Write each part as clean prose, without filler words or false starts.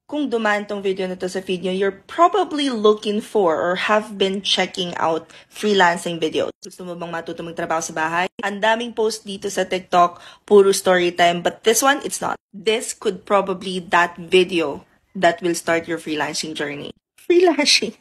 Kung dumaan tong video na to sa feed nyo, you're probably looking for or have been checking out freelancing videos. Gusto mo bang matuto magtrabaho sa bahay? Ang daming post dito sa TikTok, puro story time, but this one, it's not. This could probably that video that will start your freelancing journey. Freelancing.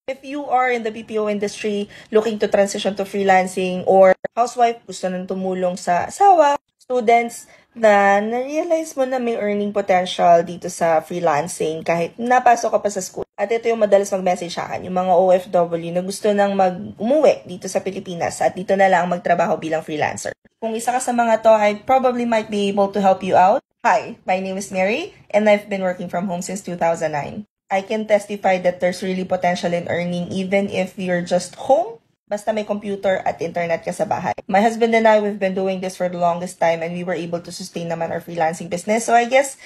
If you are in the BPO industry looking to transition to freelancing or housewife, gusto nang tumulong sa asawa, students na na-realize mo na may earning potential dito sa freelancing kahit napasok ka pa sa school. At ito yung madalas mag-message sa akin, yung mga OFW na gusto nang umuwi dito sa Pilipinas at dito na lang magtrabaho bilang freelancer. Kung isa ka sa mga to, I probably might be able to help you out. Hi, my name is Mary and I've been working from home since 2009. I can testify that there's really potential in earning even if you're just home, basta may computer at internet ka sa bahay. My husband and I, we've been doing this for the longest time and we were able to sustain naman our freelancing business. So I guess,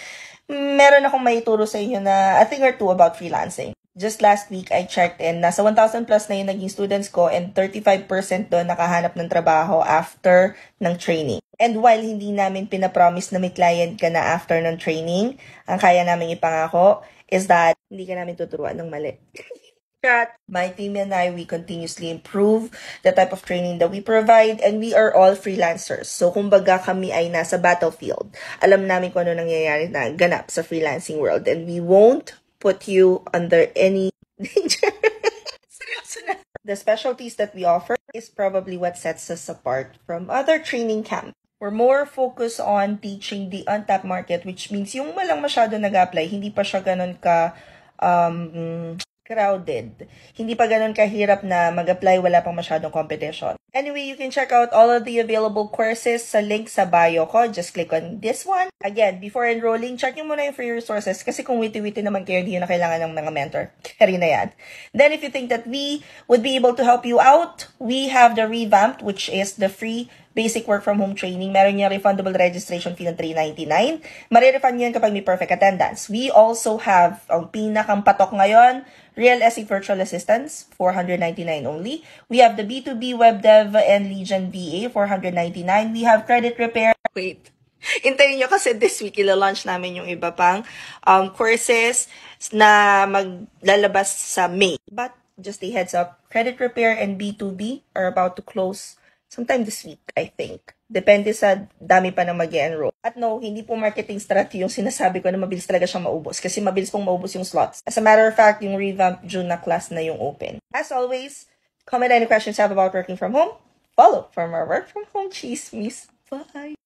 meron akong maituro sa inyo na a thing or two about freelancing. Just last week, I checked in, nasa 1,000 plus na yung naging students ko and 35% doon nakahanap ng trabaho after ng training. And while hindi namin pinapromise na may client ka na after ng training, ang kaya namin ipangako is that hindi ka namin tuturuan ng mali. My team and I, we continuously improve the type of training that we provide and we are all freelancers. So, kumbaga kami ay nasa battlefield. Alam namin kung ano nangyayari na ganap sa freelancing world and we won't put you under any danger. The specialties that we offer is probably what sets us apart from other training camps. We're more focused on teaching the untapped market, which means yung walang masyado nag-apply, hindi pa siya ganun ka crowded. Hindi pa ganun kahirap na mag-apply, wala pang masyadong competition. Anyway, you can check out all of the available courses sa link sa bio ko. Just click on this one. Again, before enrolling, check nyo muna yung free resources kasi kung witi-witi naman kayo, hindi nyo na kailangan ng mga mentor. Carry na yan. Then, if you think that we would be able to help you out, we have the revamped, which is the free basic work from home training. Meron niya refundable registration fee ng $399. Marirefund yun kapag may perfect attendance. We also have ang pinakang patok ngayon, Real Estate Virtual Assistants, $499 only. We have the B2B Web Dev and Legion VA, $499. We have credit repair. Wait. Hintayin nyo kasi this week ila-launch namin yung iba pang courses na maglalabas sa May. But just a heads up, credit repair and B2B are about to close sometime this week, I think. Depende sa dami pa na mag-enroll. At no, hindi po marketing strategy yung sinasabi ko na mabilis talaga siyang maubos kasi mabilis pong maubos yung slots. As a matter of fact, yung revamp June na class na yung open. As always, comment any questions you have about working from home. Follow from our work from home chismis. Bye!